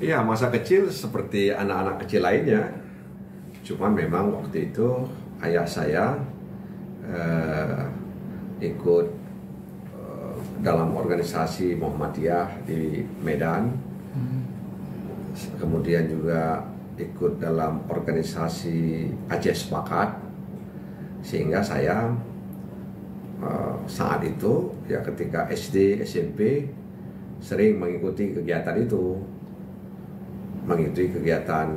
Iya, masa kecil seperti anak-anak kecil lainnya. Cuman memang waktu itu ayah saya eh, ikut dalam organisasi Muhammadiyah di Medan. Kemudian juga ikut dalam organisasi Aceh Sepakat. Sehingga saya saat itu ya ketika SD, SMP sering mengikuti kegiatan itu. Mengikuti kegiatan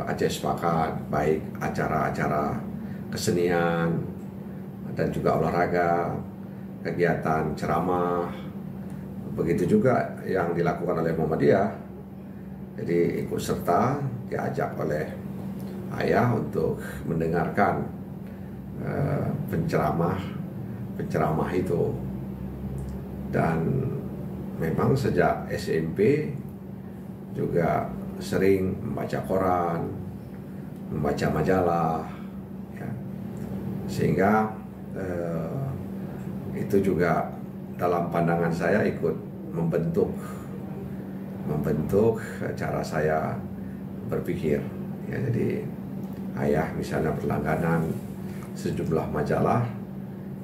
Aceh Sepakat, baik acara-acara kesenian dan juga olahraga, kegiatan ceramah, begitu juga yang dilakukan oleh Muhammadiyah. Jadi ikut serta diajak oleh ayah untuk mendengarkan penceramah itu. Dan memang sejak SMP juga sering membaca koran, membaca majalah, ya. Sehingga itu juga dalam pandangan saya ikut membentuk cara saya berpikir. Ya, jadi ayah misalnya berlangganan sejumlah majalah,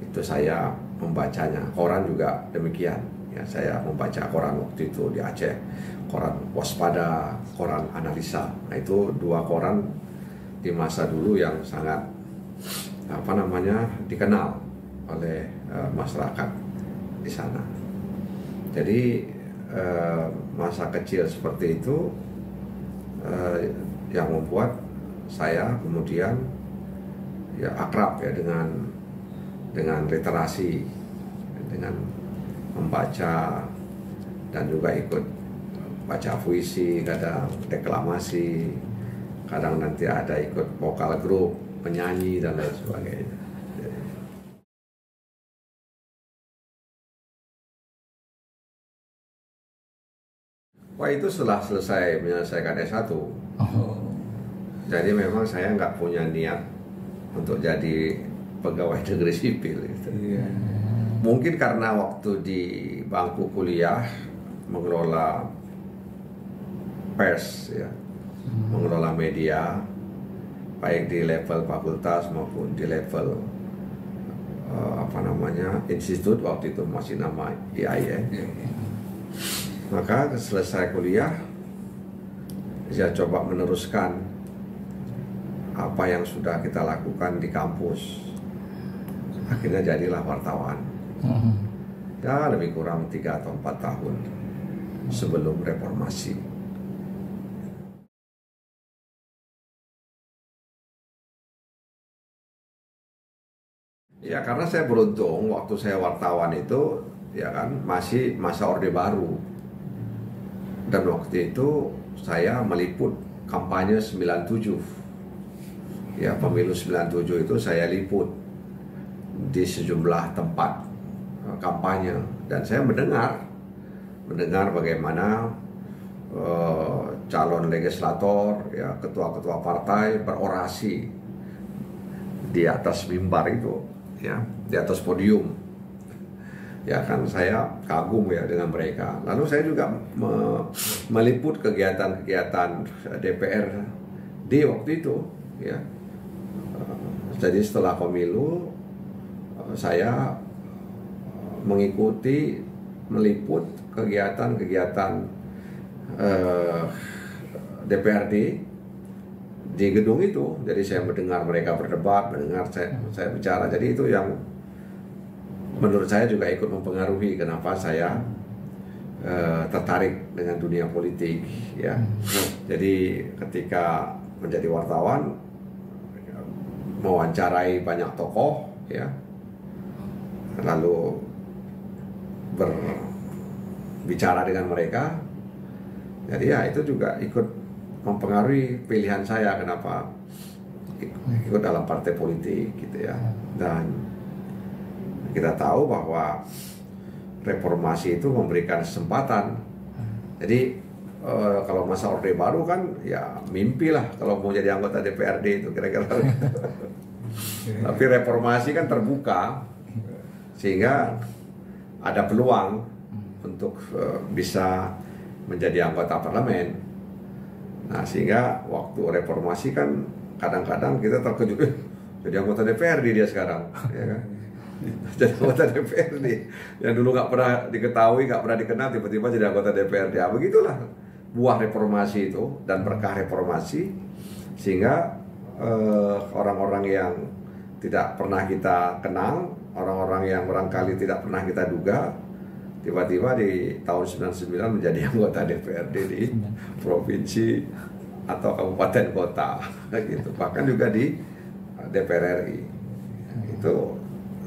itu saya membacanya. Koran juga demikian. Ya, saya membaca koran waktu itu di Aceh, koran Waspada, koran Analisa. Nah, itu dua koran di masa dulu yang sangat dikenal oleh masyarakat di sana. Jadi masa kecil seperti itu yang membuat saya kemudian ya akrab ya dengan literasi, dengan membaca dan juga ikut baca puisi, kadang deklamasi, kadang nanti ada ikut vokal grup, penyanyi dan lain sebagainya. Wah, itu setelah selesai menyelesaikan S1. Jadi memang saya nggak punya niat untuk jadi pegawai negeri sipil gitu. Mungkin karena waktu di bangku kuliah mengelola pers ya, mengelola media baik di level fakultas maupun di level institut, waktu itu masih nama IAIN. Maka selesai kuliah saya coba meneruskan apa yang sudah kita lakukan di kampus. Akhirnya jadilah wartawan. Ya, lebih kurang 3 atau 4 tahun sebelum reformasi. Ya, karena saya beruntung waktu saya wartawan itu ya kan masih masa Orde Baru. Dan waktu itu saya meliput kampanye 97. Ya, pemilu 97 itu saya liput di sejumlah tempat kampanye, dan saya mendengar bagaimana calon legislator, ya, ketua-ketua partai berorasi di atas mimbar itu, ya, di atas podium. Ya kan, saya kagum ya dengan mereka. Lalu saya juga meliput kegiatan-kegiatan DPRD waktu itu, ya. Jadi setelah pemilu saya meliput kegiatan-kegiatan DPRD di gedung itu. Jadi saya mendengar mereka berdebat, mendengar saya bicara. Jadi itu yang menurut saya juga ikut mempengaruhi kenapa saya tertarik dengan dunia politik, ya. Jadi ketika menjadi wartawan, mewawancarai banyak tokoh, ya, lalu berbicara dengan mereka. Jadi ya itu juga ikut mempengaruhi pilihan saya kenapa ikut dalam partai politik gitu ya. Dan kita tahu bahwa reformasi itu memberikan kesempatan. Jadi kalau masa Orde Baru kan ya mimpi lah kalau mau jadi anggota DPRD itu kira-kira. Tapi reformasi kan terbuka sehingga ada peluang untuk bisa menjadi anggota parlemen. Nah, sehingga waktu reformasi kan kadang-kadang kita terkejut, jadi anggota DPRD dia sekarang, ya kan? Jadi anggota DPRD yang dulu nggak pernah diketahui, nggak pernah dikenal, tiba-tiba jadi anggota DPRD. Ya, begitulah buah reformasi itu dan berkah reformasi, sehingga orang-orang yang tidak pernah kita kenal, orang-orang yang barangkali tidak pernah kita duga, tiba-tiba di tahun 99 menjadi anggota DPRD di provinsi atau kabupaten kota gitu, bahkan juga di DPR RI. Itu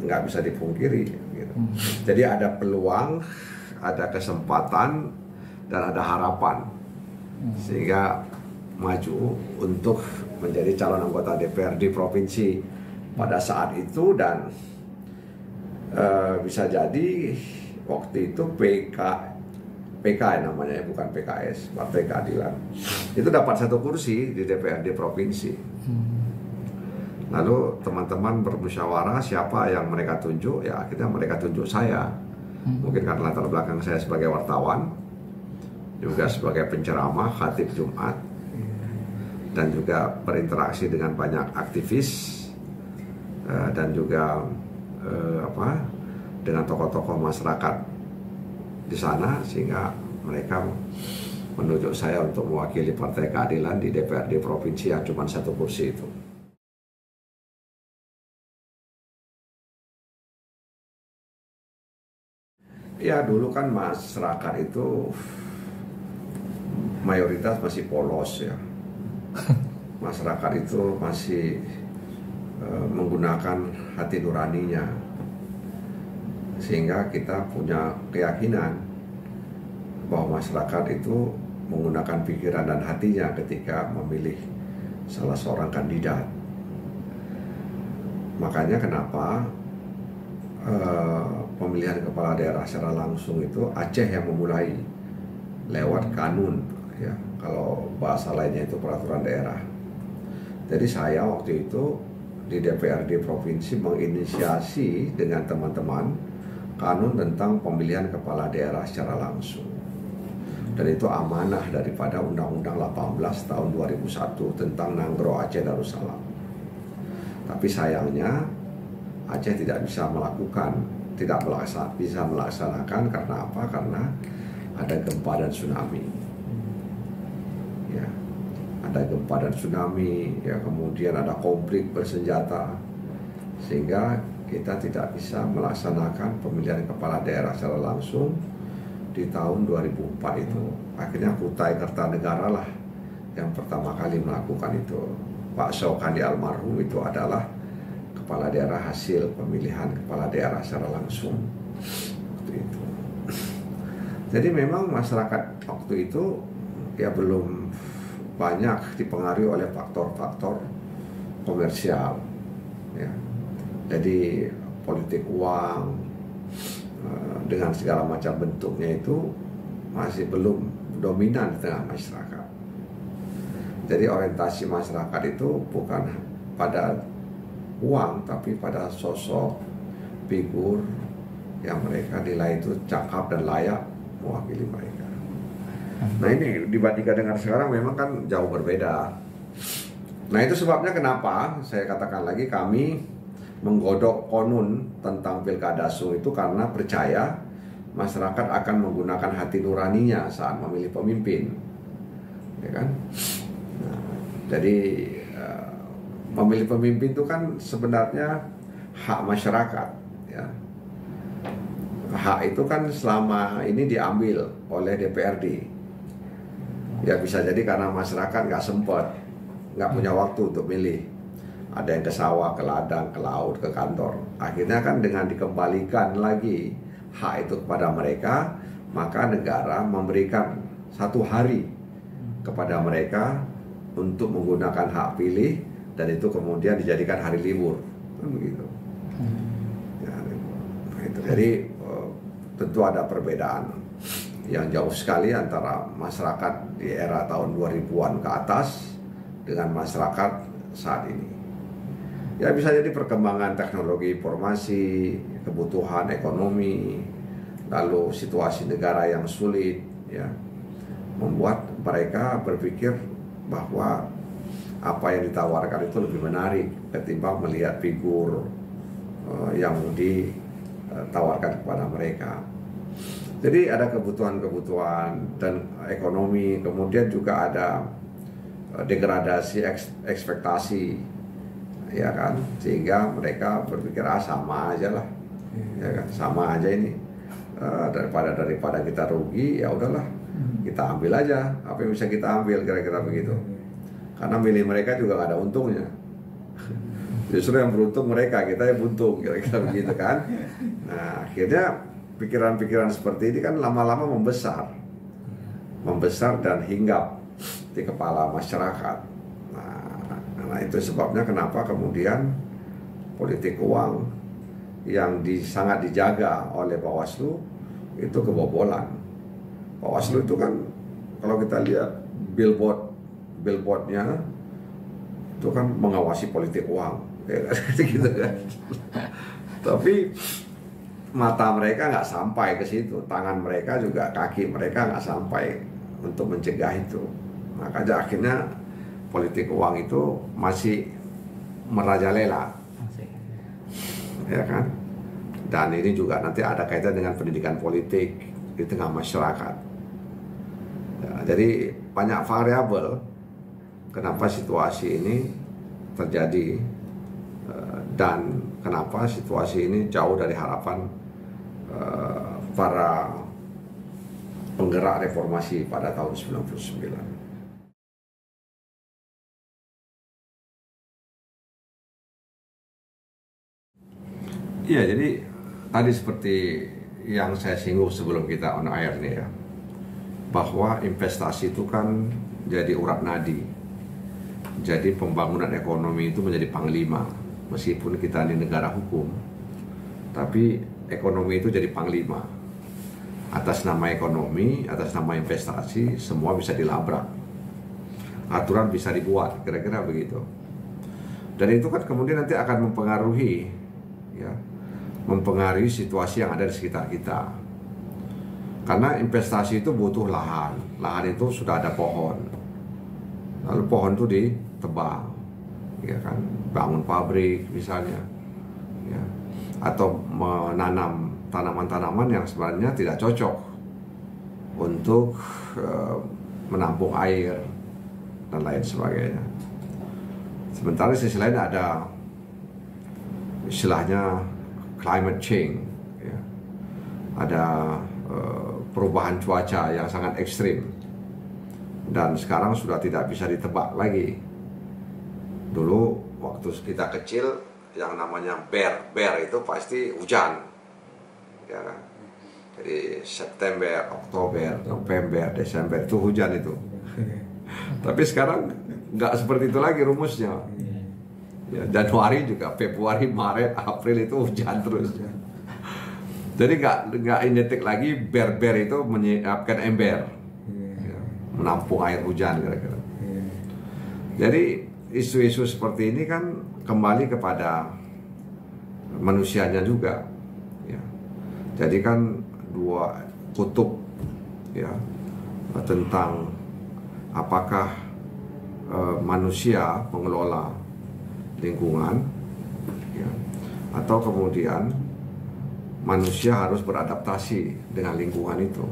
nggak bisa dipungkiri gitu. Jadi ada peluang, ada kesempatan, dan ada harapan sehingga maju untuk menjadi calon anggota DPRD provinsi pada saat itu. Dan bisa jadi waktu itu PK namanya, bukan PKS, Partai Keadilan, itu dapat 1 kursi di DPRD provinsi. Lalu teman-teman bermusyawarah siapa yang mereka tunjuk, ya akhirnya mereka tunjuk saya. Mungkin karena latar belakang saya sebagai wartawan, juga sebagai penceramah, khatib Jumat, dan juga berinteraksi dengan banyak aktivis, dan juga dengan tokoh-tokoh masyarakat di sana, sehingga mereka menunjuk saya untuk mewakili Partai Keadilan di DPRD provinsi yang cuma 1 kursi itu. Ya, dulu kan masyarakat itu mayoritas masih polos ya. Masyarakat itu masih menggunakan hati nuraninya, sehingga kita punya keyakinan bahwa masyarakat itu menggunakan pikiran dan hatinya ketika memilih salah seorang kandidat. Makanya kenapa pemilihan kepala daerah secara langsung itu Aceh yang memulai lewat kanun ya, kalau bahasa lainnya itu peraturan daerah. Jadi saya waktu itu di DPRD provinsi menginisiasi dengan teman-teman kanun tentang pemilihan kepala daerah secara langsung. Dan itu amanah daripada Undang-Undang 18 tahun 2001 tentang Nanggro Aceh Darussalam. Tapi sayangnya Aceh tidak bisa melaksanakan karena apa? Karena ada gempa dan tsunami. Ya, ada gempa dan tsunami, ya, kemudian ada konflik bersenjata, sehingga kita tidak bisa melaksanakan pemilihan kepala daerah secara langsung di tahun 2004 itu. Akhirnya Kutai Kertanegara lah yang pertama kali melakukan itu. Pak Syaukani almarhum itu adalah kepala daerah hasil pemilihan kepala daerah secara langsung waktu itu. Jadi memang masyarakat waktu itu ya belum banyak dipengaruhi oleh faktor-faktor komersial ya. Jadi politik uang dengan segala macam bentuknya itu masih belum dominan di tengah masyarakat. Jadi orientasi masyarakat itu bukan pada uang, tapi pada sosok figur yang mereka nilai itu cakap dan layak mewakili mereka. Nah, ini dibandingkan dengan sekarang memang kan jauh berbeda. Nah, itu sebabnya kenapa saya katakan lagi kami menggodok konun tentang Pilkada Sung itu, karena percaya masyarakat akan menggunakan hati nuraninya saat memilih pemimpin, ya kan? Nah, jadi memilih pemimpin itu kan sebenarnya hak masyarakat, ya. Hak itu kan selama ini diambil oleh DPRD. Ya bisa jadi karena masyarakat nggak sempat, nggak punya waktu untuk milih. Ada yang ke sawah, ke ladang, ke laut, ke kantor. Akhirnya kan dengan dikembalikan lagi hak itu kepada mereka, maka negara memberikan 1 hari kepada mereka untuk menggunakan hak pilih, dan itu kemudian dijadikan hari libur, kan begitu. Ya, itu. Jadi tentu ada perbedaan yang jauh sekali antara masyarakat di era tahun 2000-an ke atas dengan masyarakat saat ini. Ya bisa jadi perkembangan teknologi informasi, kebutuhan ekonomi, lalu situasi negara yang sulit, ya, membuat mereka berpikir bahwa apa yang ditawarkan itu lebih menarik ketimbang melihat figur yang ditawarkan kepada mereka. Jadi ada kebutuhan-kebutuhan dan ekonomi, kemudian juga ada degradasi ekspektasi, ya kan, sehingga mereka berpikir sama aja lah, ya kan, sama aja ini, daripada kita rugi, ya udahlah kita ambil aja apa yang bisa kita ambil, kira-kira begitu. Karena milih mereka juga gak ada untungnya, justru yang beruntung mereka, kita yang buntung, kira-kira begitu kan. Nah akhirnya pikiran-pikiran seperti ini kan lama-lama membesar dan hinggap di kepala masyarakat. Nah itu sebabnya kenapa kemudian politik uang yang sangat dijaga oleh Bawaslu itu kebobolan. Bawaslu itu kan kalau kita lihat billboardnya itu kan mengawasi politik uang, ya, gitu kan. Tapi mata mereka nggak sampai ke situ, tangan mereka juga, kaki mereka nggak sampai untuk mencegah itu. Makanya akhirnya politik uang itu masih merajalela, ya kan. Dan ini juga nanti ada kaitan dengan pendidikan politik di tengah masyarakat. Ya, jadi banyak variabel kenapa situasi ini terjadi dan kenapa situasi ini jauh dari harapan para penggerak reformasi pada tahun 99. Iya, jadi tadi seperti yang saya singgung sebelum kita on air nih ya, bahwa investasi itu kan jadi urat nadi. Jadi pembangunan ekonomi itu menjadi panglima. Meskipun kita di negara hukum, tapi ekonomi itu jadi panglima. Atas nama ekonomi, atas nama investasi, semua bisa dilabrak. Aturan bisa dibuat, kira-kira begitu. Dan itu kan kemudian nanti akan mempengaruhi, ya, mempengaruhi situasi yang ada di sekitar kita. Karena investasi itu butuh lahan. Lahan itu sudah ada pohon. Lalu pohon itu ditebang, ya kan, bangun pabrik misalnya, ya, atau menanam tanaman-tanaman yang sebenarnya tidak cocok untuk menampung air dan lain sebagainya. Sementara di sisi lain ada istilahnya climate change, ya. Ada perubahan cuaca yang sangat ekstrim dan sekarang sudah tidak bisa ditebak lagi. Dulu waktu kita kecil yang namanya bear itu pasti hujan, ya kan? Jadi September, Oktober, November, Desember itu hujan itu. Tapi sekarang nggak seperti itu lagi rumusnya. Ya, Januari juga, Februari, Maret, April itu hujan terus. Jadi nggak identik lagi bear itu menyiapkan ember, ya, menampung air hujan kira-kira. Jadi isu-isu seperti ini kan kembali kepada manusianya juga, ya. Jadi kan dua kutub, ya, tentang apakah manusia mengelola lingkungan, ya, atau kemudian manusia harus beradaptasi dengan lingkungan itu.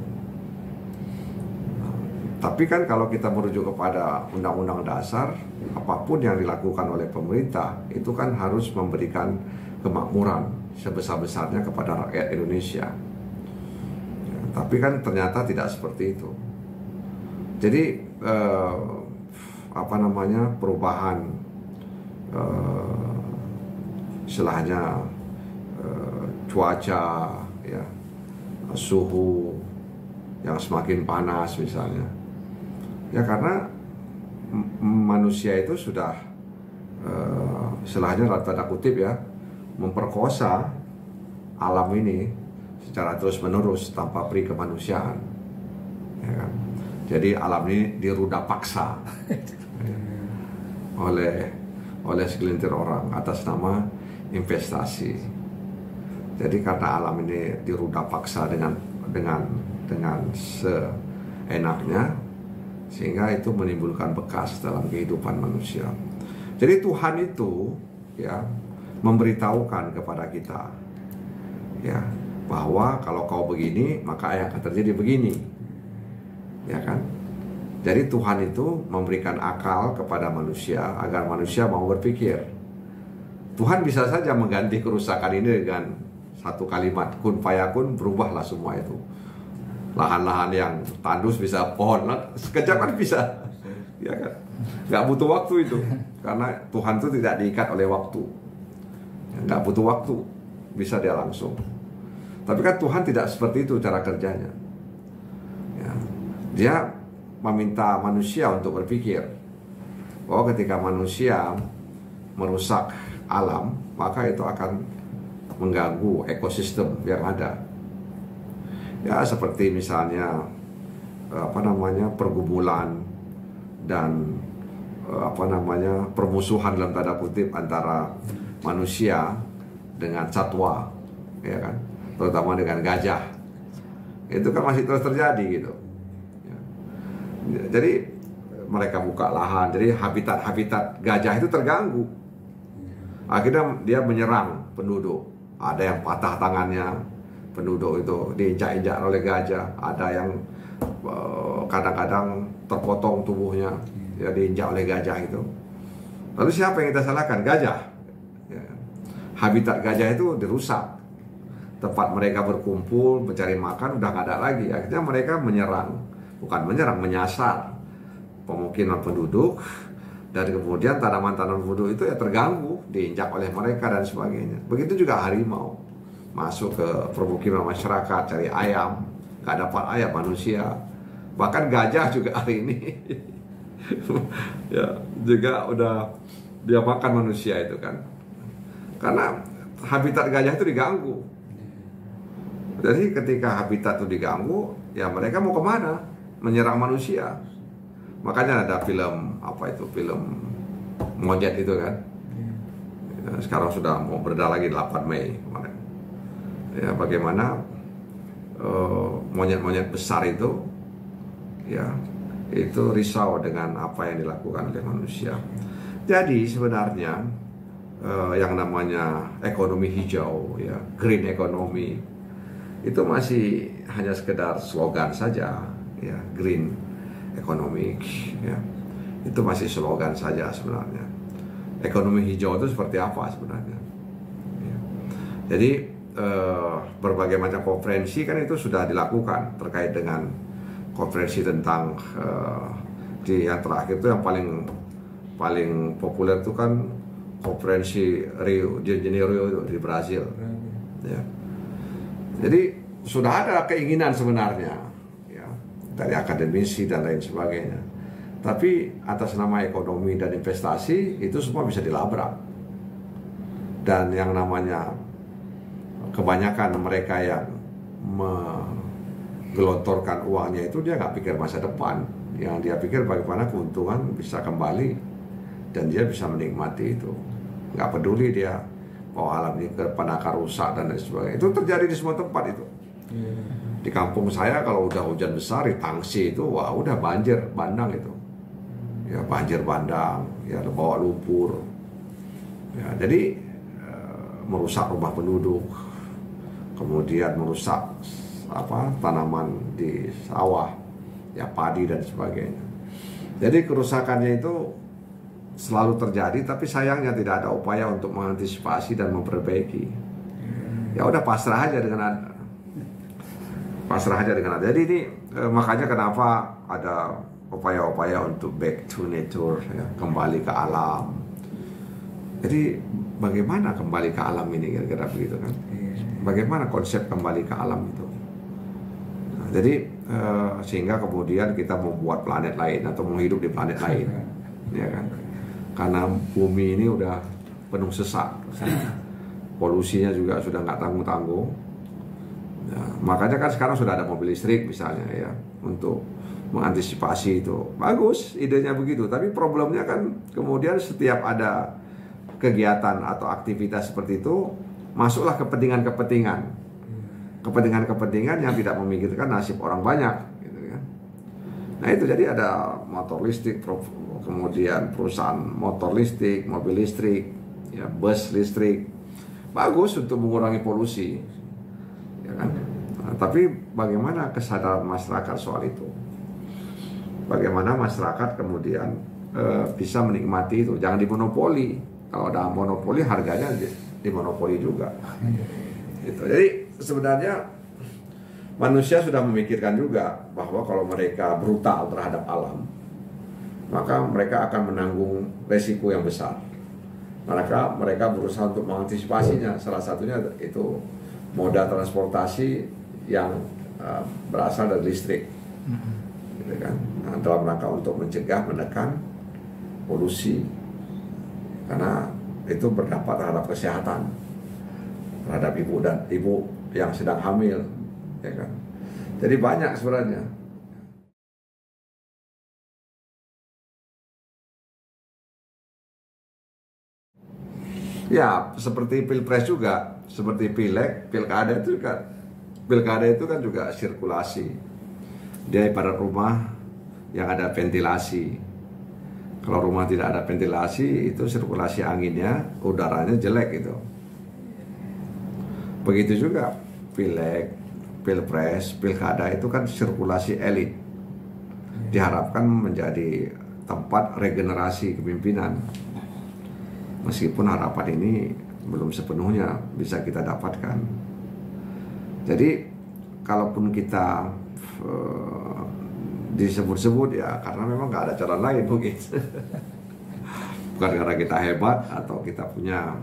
Tapi kan kalau kita merujuk kepada Undang-Undang Dasar, apapun yang dilakukan oleh pemerintah itu kan harus memberikan kemakmuran sebesar-besarnya kepada rakyat Indonesia. Ya, tapi kan ternyata tidak seperti itu. Jadi perubahan istilahnya cuaca, ya, suhu yang semakin panas misalnya. Ya karena manusia itu sudah istilahnya tanda kutip ya, memperkosa alam ini secara terus-menerus tanpa peri kemanusiaan, ya kan? Jadi alam ini diruda paksa oleh segelintir orang atas nama investasi. Jadi karena alam ini diruda paksa dengan seenaknya, sehingga itu menimbulkan bekas dalam kehidupan manusia. Jadi Tuhan itu ya memberitahukan kepada kita ya bahwa kalau kau begini maka yang akan terjadi begini, ya kan? Jadi Tuhan itu memberikan akal kepada manusia agar manusia mau berpikir. Tuhan bisa saja mengganti kerusakan ini dengan satu kalimat, kun fayakun, berubahlah semua itu. Lahan-lahan yang tandus bisa pohon, sekejap kan bisa, ya kan? Nggak butuh waktu itu, karena Tuhan itu tidak diikat oleh waktu. Nggak butuh waktu, bisa dia langsung. Tapi kan Tuhan tidak seperti itu cara kerjanya. Ya. Dia meminta manusia untuk berpikir bahwa ketika manusia merusak alam, maka itu akan mengganggu ekosistem yang ada. Ya seperti misalnya pergumulan dan permusuhan dalam tanda kutip antara manusia dengan satwa, ya kan, terutama dengan gajah. Itu kan masih terus terjadi gitu. Ya. Jadi mereka buka lahan, jadi habitat gajah itu terganggu. Akhirnya dia menyerang penduduk. Ada yang patah tangannya, penduduk itu diinjak-injak oleh gajah. Ada yang kadang-kadang terpotong tubuhnya, ya diinjak oleh gajah itu. Lalu siapa yang kita salahkan? Gajah. Ya. Habitat gajah itu dirusak. Tempat mereka berkumpul, mencari makan udah nggak ada lagi. Akhirnya mereka menyerang, bukan menyerang, menyasar pemukiman penduduk. Dan kemudian tanaman-tanaman penduduk itu ya terganggu, diinjak oleh mereka dan sebagainya. Begitu juga harimau masuk ke permukiman masyarakat, cari ayam, nggak dapat ayam manusia. Bahkan gajah juga hari ini ya juga udah dia makan manusia itu kan, karena habitat gajah itu diganggu. Jadi ketika habitat itu diganggu, ya mereka mau kemana? Menyerang manusia. Makanya ada film film monyet itu kan. Ya, sekarang sudah mau beredar lagi 8 Mei kemarin. Ya bagaimana monyet-monyet besar itu ya itu risau dengan apa yang dilakukan oleh manusia. Jadi sebenarnya yang namanya ekonomi hijau ya, green economy itu masih hanya sekedar slogan saja ya, green ekonomi ya. Itu masih slogan saja sebenarnya. Ekonomi hijau itu seperti apa sebenarnya ya. Jadi berbagai macam konferensi kan itu sudah dilakukan terkait dengan konferensi tentang yang terakhir itu yang paling populer itu kan konferensi Rio de Janeiro di Brazil ya. Jadi sudah ada keinginan sebenarnya ya, dari akademisi dan lain sebagainya. Tapi atas nama ekonomi dan investasi itu semua bisa dilabrak. Dan yang namanya kebanyakan mereka yang menggelontorkan uangnya itu dia nggak pikir masa depan. Yang dia pikir bagaimana keuntungan bisa kembali dan dia bisa menikmati itu. Nggak peduli dia bahwa alam ini kepada rusak dan lain sebagainya. Itu terjadi di semua tempat itu. Di kampung saya kalau udah hujan besar di Tangsi itu wah udah banjir bandang itu. Ya banjir bandang, ya bawa lumpur. Ya, jadi merusak rumah penduduk. Kemudian merusak tanaman di sawah, ya padi dan sebagainya. Jadi kerusakannya itu selalu terjadi, tapi sayangnya tidak ada upaya untuk mengantisipasi dan memperbaiki. Ya udah pasrah aja dengan Jadi ini makanya kenapa ada upaya-upaya untuk back to nature ya, kembali ke alam. Jadi bagaimana kembali ke alam ini kira-kira begitu kan? Bagaimana konsep kembali ke alam itu? Nah, jadi sehingga kemudian kita membuat planet lain atau mau hidup di planet lain, ya kan? Karena bumi ini udah penuh sesak, polusinya juga sudah nggak tanggung-tanggung. Ya, makanya kan sekarang sudah ada mobil listrik misalnya ya untuk mengantisipasi itu. Bagus idenya begitu, tapi problemnya kan kemudian setiap ada kegiatan atau aktivitas seperti itu masuklah kepentingan yang tidak memikirkan nasib orang banyak gitu kan. Nah itu jadi ada motor listrik, kemudian perusahaan motor listrik, mobil listrik, ya, bus listrik, bagus untuk mengurangi polusi, ya kan? Nah, tapi bagaimana kesadaran masyarakat soal itu? Bagaimana masyarakat kemudian bisa menikmati itu? Jangan dimonopoli. Kalau ada monopoli, harganya dimonopoli juga. Gitu. Jadi sebenarnya manusia sudah memikirkan juga bahwa kalau mereka brutal terhadap alam, maka mereka akan menanggung resiko yang besar. Mereka berusaha untuk mengantisipasinya. Salah satunya itu moda transportasi yang berasal dari listrik, gitu kan? Nah, dalam rangka untuk mencegah, menekan polusi, karena itu berdampak terhadap kesehatan, terhadap ibu yang sedang hamil, ya kan? Jadi banyak sebenarnya. Ya, seperti pilpres juga, seperti pileg, pilkada itu kan juga sirkulasi. Dia ibarat rumah yang ada ventilasi. Kalau rumah tidak ada ventilasi, itu sirkulasi anginnya, udaranya jelek itu. Begitu juga pileg, pilpres, pilkada itu kan sirkulasi elit. Diharapkan menjadi tempat regenerasi kepemimpinan. Meskipun harapan ini belum sepenuhnya bisa kita dapatkan. Jadi kalaupun kita disebut-sebut, ya karena memang nggak ada cara lain mungkin. Bukan karena kita hebat atau kita punya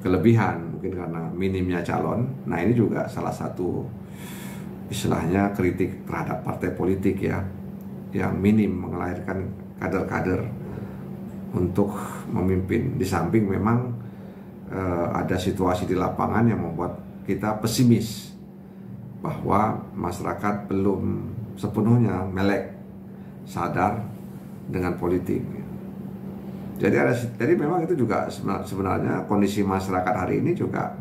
kelebihan, mungkin karena minimnya calon. Nah ini juga salah satu istilahnya kritik terhadap partai politik ya, yang minim melahirkan kader-kader untuk memimpin. Di samping memang ada situasi di lapangan yang membuat kita pesimis bahwa masyarakat belum sepenuhnya melek, sadar dengan politik. Jadi memang itu juga sebenarnya kondisi masyarakat hari ini juga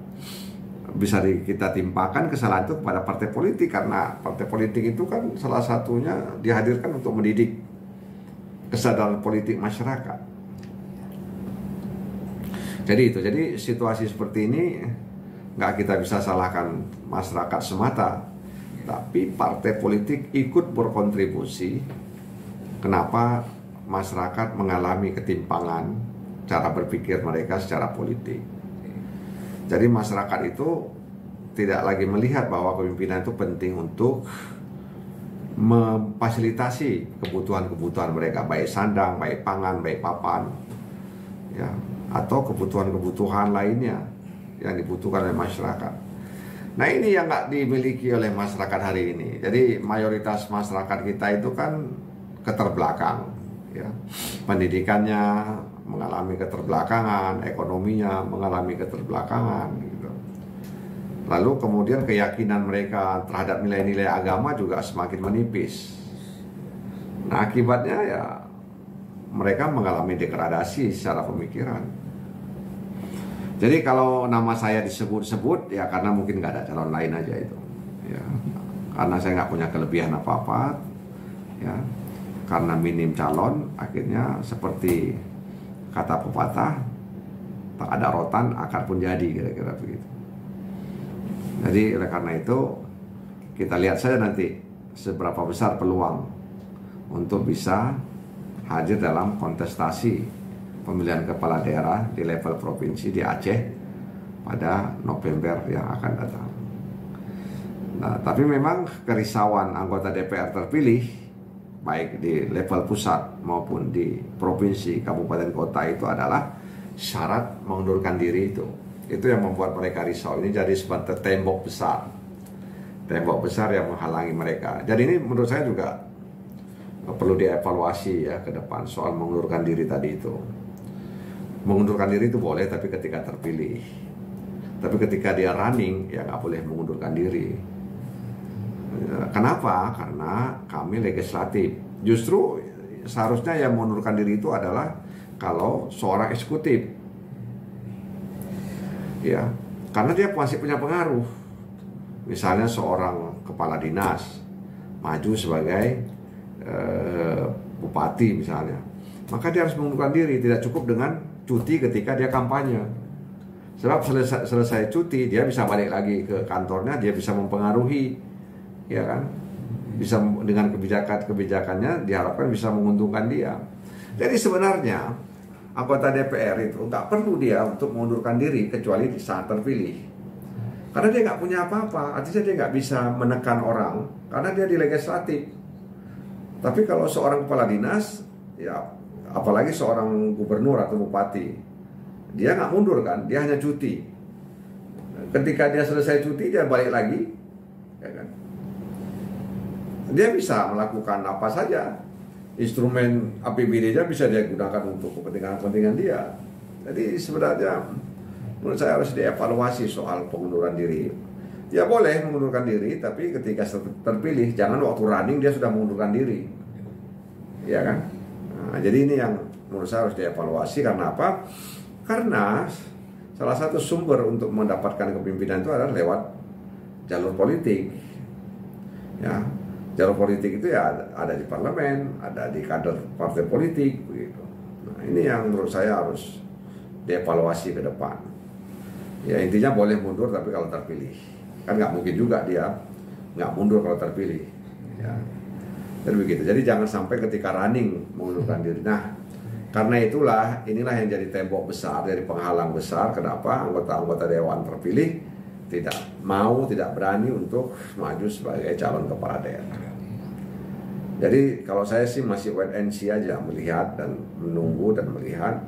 bisa kita timpakan kesalahan itu kepada partai politik, karena partai politik itu kan salah satunya dihadirkan untuk mendidik kesadaran politik masyarakat. Jadi situasi seperti ini nggak kita bisa salahkan masyarakat semata, tapi partai politik ikut berkontribusi kenapa masyarakat mengalami ketimpangan cara berpikir mereka secara politik. Jadi masyarakat itu tidak lagi melihat bahwa kepemimpinan itu penting untuk memfasilitasi kebutuhan-kebutuhan mereka, baik sandang, baik pangan, baik papan, ya, atau kebutuhan-kebutuhan lainnya yang dibutuhkan oleh masyarakat. Nah ini yang nggak dimiliki oleh masyarakat hari ini. Jadi mayoritas masyarakat kita itu kan keterbelakang, ya. Pendidikannya mengalami keterbelakangan, ekonominya mengalami keterbelakangan, gitu. Lalu kemudian keyakinan mereka terhadap nilai-nilai agama juga semakin menipis. Nah akibatnya ya mereka mengalami degradasi secara pemikiran. Jadi kalau nama saya disebut-sebut ya karena mungkin nggak ada calon lain aja itu, ya. Karena saya nggak punya kelebihan apa-apa, ya. Karena minim calon, akhirnya seperti kata pepatah, tak ada rotan akar pun jadi, kira-kira begitu. Jadi oleh karena itu kita lihat saja nanti seberapa besar peluang untuk bisa hadir dalam kontestasi pemilihan kepala daerah di level provinsi di Aceh pada November yang akan datang. Nah, tapi memang kerisauan anggota DPR terpilih baik di level pusat maupun di provinsi, kabupaten, kota itu adalah syarat mengundurkan diri itu. Itu yang membuat mereka risau. Ini jadi seperti tembok besar yang menghalangi mereka. Jadi ini menurut saya juga perlu dievaluasi ya ke depan soal mengundurkan diri tadi itu. Mengundurkan diri itu boleh tapi ketika terpilih. Tapi ketika dia running ya nggak boleh mengundurkan diri. Kenapa? Karena kami legislatif. Justru seharusnya yang mengundurkan diri itu adalah kalau seorang eksekutif. Ya, karena dia masih punya pengaruh. Misalnya seorang kepala dinas maju sebagai bupati misalnya, maka dia harus mengundurkan diri. Tidak cukup dengan cuti ketika dia kampanye. Sebab selesai cuti dia bisa balik lagi ke kantornya, dia bisa mempengaruhi, ya kan? Bisa dengan kebijakannya diharapkan bisa menguntungkan dia. Jadi sebenarnya anggota DPR itu nggak perlu dia untuk mengundurkan diri kecuali di saat terpilih. Karena dia nggak punya apa-apa, artinya dia nggak bisa menekan orang karena dia di legislatif. Tapi kalau seorang kepala dinas, ya apalagi seorang gubernur atau bupati, dia nggak mundur kan, dia hanya cuti. Ketika dia selesai cuti, dia balik lagi, ya kan? Dia bisa melakukan apa saja. Instrumen APBD-nya bisa dia gunakan untuk kepentingan-kepentingan dia. Jadi sebenarnya menurut saya harus dievaluasi soal pengunduran diri. Ya boleh mengundurkan diri, tapi ketika terpilih, jangan waktu running dia sudah mengundurkan diri, ya kan? Nah, jadi ini yang menurut saya harus dievaluasi. Karena apa? Karena salah satu sumber untuk mendapatkan kepemimpinan itu adalah lewat jalur politik. Ya, jalur politik itu ya ada di parlemen, ada di kader partai politik, begitu. Nah, ini yang menurut saya harus dievaluasi ke depan. Ya intinya boleh mundur tapi kalau terpilih. Kan nggak mungkin juga dia nggak mundur kalau terpilih. Ya. Jadi begitu. Jadi jangan sampai ketika running mengundurkan diri. Nah, karena inilah yang jadi tembok besar, jadi penghalang besar kenapa anggota-anggota dewan terpilih tidak berani untuk maju sebagai calon kepala daerah. Jadi kalau saya sih masih wait and see aja, melihat dan menunggu dan melihat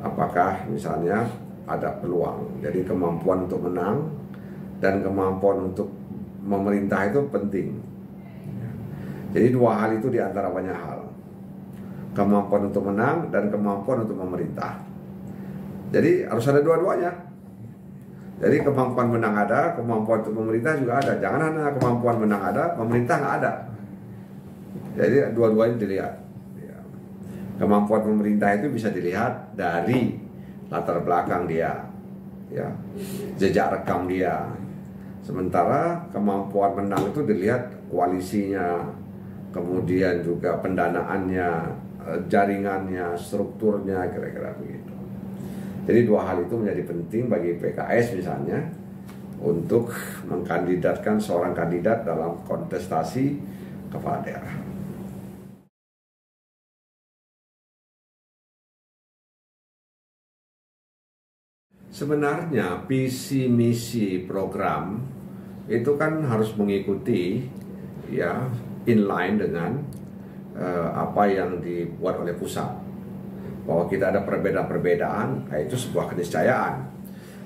apakah misalnya ada peluang. Jadi kemampuan untuk menang dan kemampuan untuk memerintah itu penting. Jadi dua hal itu diantara banyak hal. Kemampuan untuk menang dan kemampuan untuk memerintah. Jadi harus ada dua-duanya. Jadi kemampuan menang ada, kemampuan untuk memerintah juga ada. Jangan hanya kemampuan menang ada, pemerintah nggak ada. Jadi dua-duanya dilihat. Kemampuan pemerintah itu bisa dilihat dari latar belakang dia, ya, jejak rekam dia. Sementara kemampuan menang itu dilihat koalisinya, kemudian juga pendanaannya, jaringannya, strukturnya, kira-kira begitu. Jadi dua hal itu menjadi penting bagi PKS misalnya untuk mengkandidatkan seorang kandidat dalam kontestasi kepala daerah. Sebenarnya visi misi program itu kan harus mengikuti, ya, inline dengan apa yang dibuat oleh pusat. Bahwa kita ada perbedaan-perbedaan, itu sebuah keniscayaan.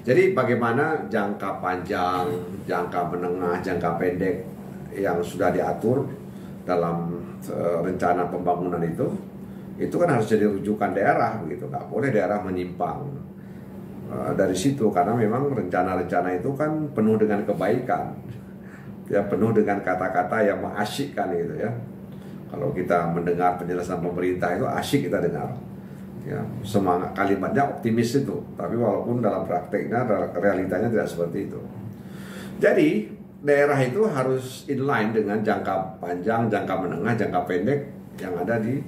Jadi bagaimana jangka panjang, jangka menengah, jangka pendek yang sudah diatur dalam rencana pembangunan itu kan harus jadi rujukan daerah, begitu. Nggak boleh daerah menyimpang dari situ, karena memang rencana-rencana itu kan penuh dengan kebaikan, ya, penuh dengan kata-kata yang mengasyikkan gitu ya. Kalau kita mendengar penjelasan pemerintah itu asyik kita dengar, ya, semangat kalimatnya optimis itu, tapi walaupun dalam prakteknya, realitanya tidak seperti itu. Jadi daerah itu harus inline dengan jangka panjang, jangka menengah, jangka pendek yang ada di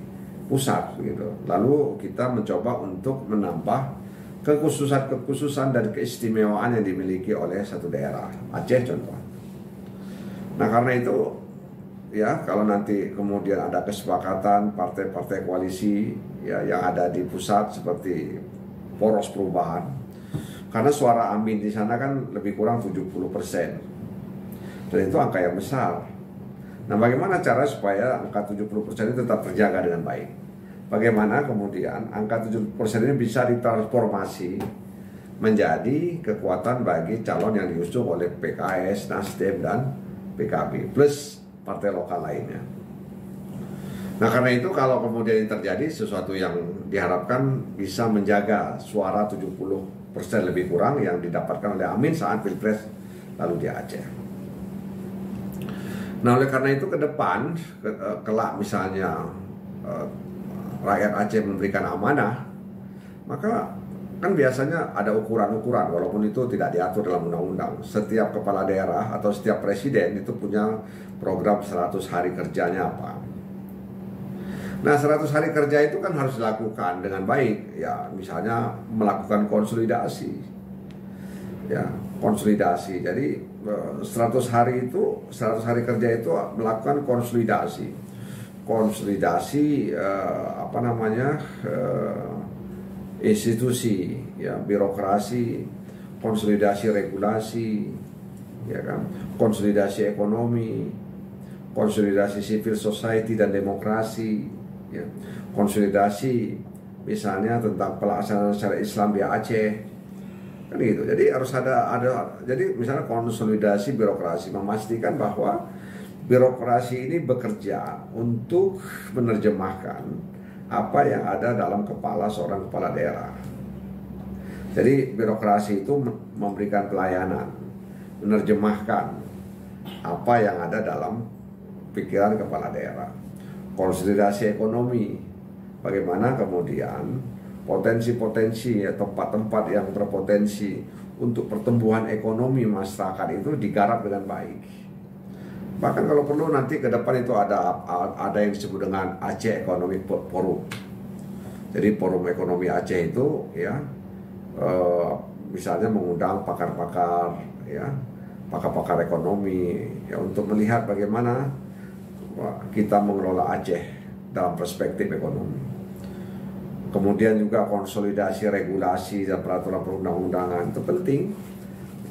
pusat gitu. Lalu kita mencoba untuk menambah kekhususan dan keistimewaan yang dimiliki oleh satu daerah, Aceh contoh. Nah karena itu, ya, kalau nanti kemudian ada kesepakatan partai-partai koalisi, ya, yang ada di pusat seperti poros perubahan, karena suara Amin di sana kan lebih kurang 70%, dan itu angka yang besar. Nah bagaimana cara supaya angka 70% itu tetap terjaga dengan baik? Bagaimana kemudian angka 70% ini bisa ditransformasi menjadi kekuatan bagi calon yang diusung oleh PKS, Nasdem, dan PKB, plus partai lokal lainnya. Nah karena itu kalau kemudian ini terjadi, sesuatu yang diharapkan bisa menjaga suara 70% lebih kurang yang didapatkan oleh Amin saat Pilpres lalu di Aceh. Nah oleh karena itu ke depan, kelak misalnya rakyat Aceh memberikan amanah, maka kan biasanya ada ukuran-ukuran, walaupun itu tidak diatur dalam undang-undang. Setiap kepala daerah atau setiap presiden itu punya program 100 hari kerjanya apa. Nah, 100 hari kerja itu kan harus dilakukan dengan baik. Ya, misalnya melakukan konsolidasi. Ya, konsolidasi. Jadi 100 hari itu, 100 hari kerja itu melakukan konsolidasi. Konsolidasi institusi, ya, birokrasi, konsolidasi regulasi, ya kan, konsolidasi ekonomi, konsolidasi civil society dan demokrasi, ya, konsolidasi misalnya tentang pelaksanaan syariat Islam di Aceh, kan gitu. Jadi harus ada jadi misalnya konsolidasi birokrasi, memastikan bahwa birokrasi ini bekerja untuk menerjemahkan apa yang ada dalam kepala seorang kepala daerah. Jadi birokrasi itu memberikan pelayanan, menerjemahkan apa yang ada dalam pikiran kepala daerah. Konsolidasi ekonomi, bagaimana kemudian potensi-potensi, ya, tempat-tempat yang berpotensi untuk pertumbuhan ekonomi masyarakat itu digarap dengan baik. Bahkan kalau perlu nanti ke depan itu ada yang disebut dengan Aceh Economic Forum. Jadi forum ekonomi Aceh itu, ya, misalnya mengundang pakar-pakar, ya, pakar-pakar ekonomi, ya, untuk melihat bagaimana kita mengelola Aceh dalam perspektif ekonomi. Kemudian juga konsolidasi regulasi dan peraturan perundang-undangan itu penting,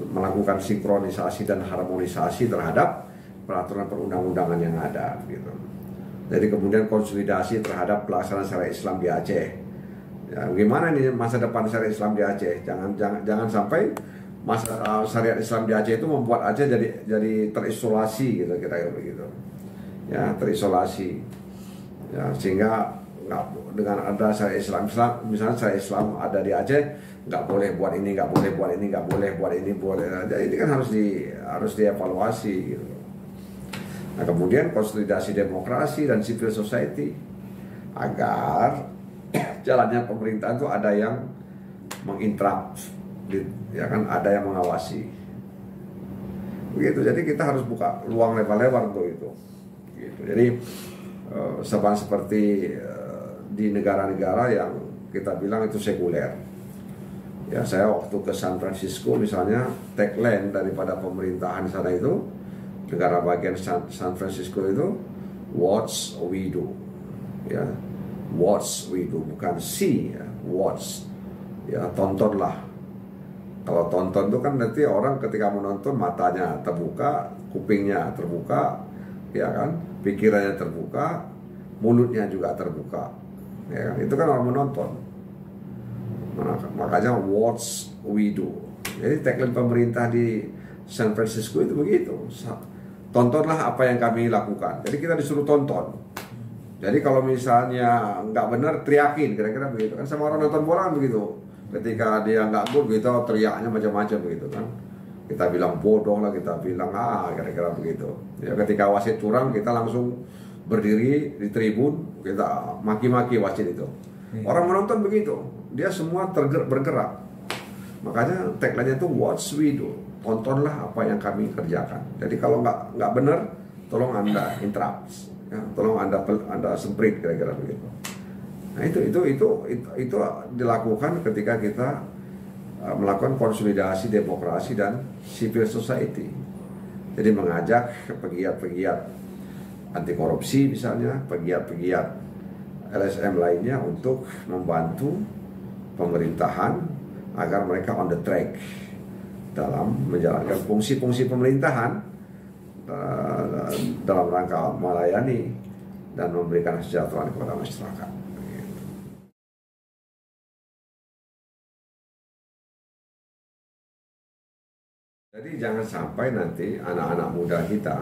melakukan sinkronisasi dan harmonisasi terhadap peraturan perundang-undangan yang ada, gitu. Jadi kemudian konsolidasi terhadap pelaksanaan syariat Islam di Aceh. Ya, gimana nih masa depan syariat Islam di Aceh? Jangan sampai masa syariat Islam di Aceh itu membuat Aceh jadi terisolasi, gitu, kira-kira begitu. Ya, terisolasi. Ya, sehingga dengan ada syariat Islam, misalnya syariat Islam ada di Aceh, nggak boleh buat ini, nggak boleh buat ini, nggak boleh buat ini, boleh. Jadi ini kan harus dievaluasi, gitu. Nah, kemudian konsolidasi demokrasi dan civil society agar jalannya pemerintahan itu ada yang menginterrupt, ya kan, ada yang mengawasi. Begitu. Jadi kita harus buka luang lebar-lebar untuk itu. Gitu. Jadi sama seperti di negara-negara yang kita bilang itu sekuler. Ya, saya waktu ke San Francisco misalnya, tagline daripada pemerintahan di sana itu, negara bagian San Francisco itu, watch we do, ya, watch we do, bukan see, ya, watch, ya, tontonlah. Kalau tonton itu kan nanti orang ketika menonton matanya terbuka, kupingnya terbuka, ya kan, pikirannya terbuka, mulutnya juga terbuka, ya kan? Itu kan orang menonton. Makanya watch we do. Jadi tagline pemerintah di San Francisco itu begitu. Tontonlah apa yang kami lakukan. Jadi kita disuruh tonton. Jadi kalau misalnya nggak benar, teriakin, kira-kira begitu kan. Sama orang nonton bola kan begitu. Ketika dia nggak good, kita teriaknya macam-macam begitu kan. Kita bilang bodoh lah, kita bilang kira-kira begitu. Ya, ketika wasit curang, kita langsung berdiri di tribun, kita maki-maki wasit itu. Orang menonton begitu, dia semua bergerak. Makanya tagline-nya itu watch we do. Tontonlah apa yang kami kerjakan. Jadi kalau nggak benar, tolong Anda interrupt, ya, tolong Anda semprit, kira-kira begitu. Nah, itu dilakukan ketika kita melakukan konsolidasi demokrasi dan civil society. Jadi mengajak pegiat-pegiat anti korupsi misalnya, pegiat-pegiat LSM lainnya untuk membantu pemerintahan agar mereka on the track dalam menjalankan fungsi-fungsi pemerintahan dalam rangka melayani dan memberikan kesejahteraan kepada masyarakat. Jadi jangan sampai nanti anak-anak muda kita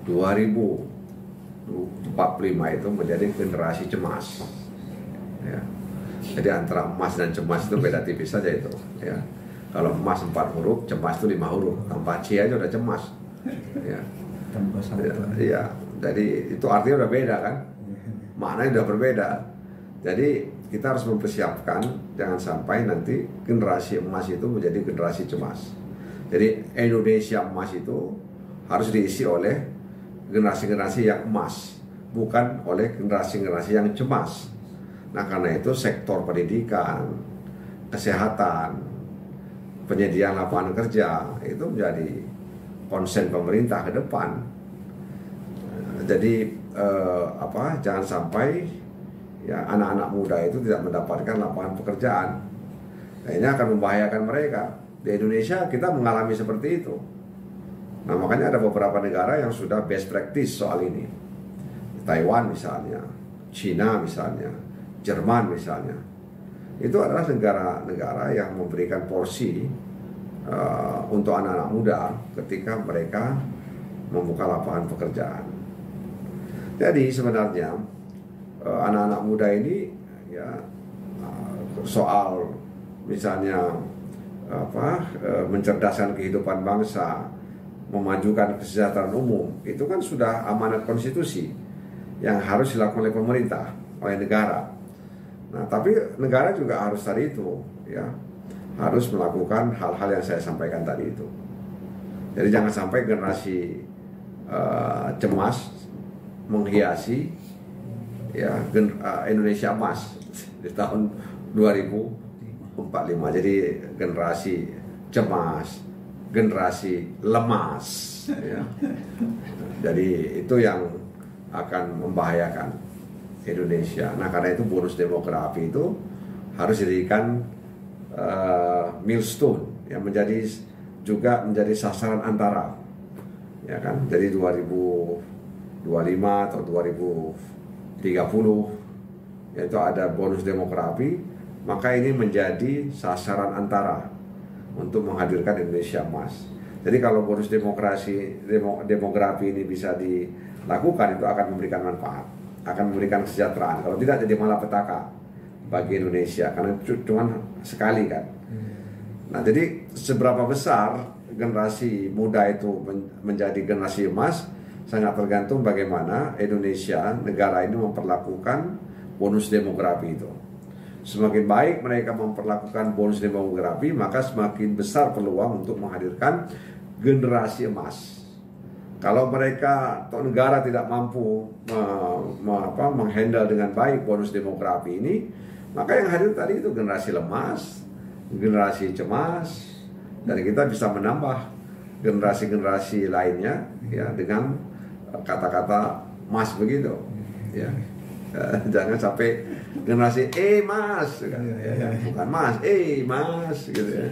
2045 itu menjadi generasi cemas. Ya. Jadi antara emas dan cemas itu beda tipis saja itu. Ya. Kalau emas 4 huruf, cemas itu 5 huruf. Tanpa C aja udah cemas. Ya. Iya. Jadi itu artinya udah beda kan? Maknanya udah berbeda. Jadi kita harus mempersiapkan jangan sampai nanti generasi emas itu menjadi generasi cemas. Jadi Indonesia emas itu harus diisi oleh generasi-generasi yang emas, bukan oleh generasi-generasi yang cemas. Nah, karena itu sektor pendidikan, kesehatan, penyediaan lapangan kerja itu menjadi konsen pemerintah ke depan. Jadi jangan sampai ya anak-anak muda itu tidak mendapatkan lapangan pekerjaan. Nah, ini akan membahayakan mereka. Di Indonesia kita mengalami seperti itu. Nah, makanya ada beberapa negara yang sudah best practice soal ini. Taiwan misalnya, Cina misalnya, Jerman misalnya. Itu adalah negara-negara yang memberikan porsi untuk anak-anak muda ketika mereka membuka lapangan pekerjaan. Jadi sebenarnya anak-anak muda ini ya soal misalnya mencerdaskan kehidupan bangsa, memajukan kesejahteraan umum, itu kan sudah amanat konstitusi yang harus dilakukan oleh pemerintah, oleh negara. Nah, tapi negara juga harus tadi itu, ya, harus melakukan hal-hal yang saya sampaikan tadi itu. Jadi jangan sampai generasi cemas menghiasi ya Indonesia emas di tahun 2045. Jadi generasi cemas, generasi lemas, ya. Jadi itu yang akan membahayakan Indonesia. Nah, karena itu bonus demografi itu harus dijadikan milestone yang juga menjadi sasaran antara, ya kan? Jadi 2025 atau 2030 yaitu ada bonus demografi, maka ini menjadi sasaran antara untuk menghadirkan Indonesia emas. Jadi kalau bonus demografi ini bisa dilakukan, itu akan memberikan manfaat, akan memberikan kesejahteraan. Kalau tidak, jadi malapetaka bagi Indonesia, karena cuma sekali kan. Nah, jadi seberapa besar generasi muda itu menjadi generasi emas sangat tergantung bagaimana Indonesia, negara ini memperlakukan bonus demografi itu. Semakin baik mereka memperlakukan bonus demografi, maka semakin besar peluang untuk menghadirkan generasi emas. Kalau mereka atau negara tidak mampu menghandle dengan baik bonus demografi ini, maka yang hadir tadi itu generasi lemas, generasi cemas, dan kita bisa menambah generasi-generasi lainnya ya dengan kata-kata mas begitu, ya. Jangan sampai generasi mas, ya, bukan mas, mas gitu ya.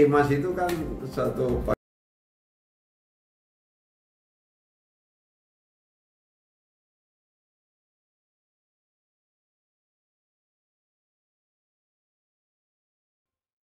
Mas itu kan satu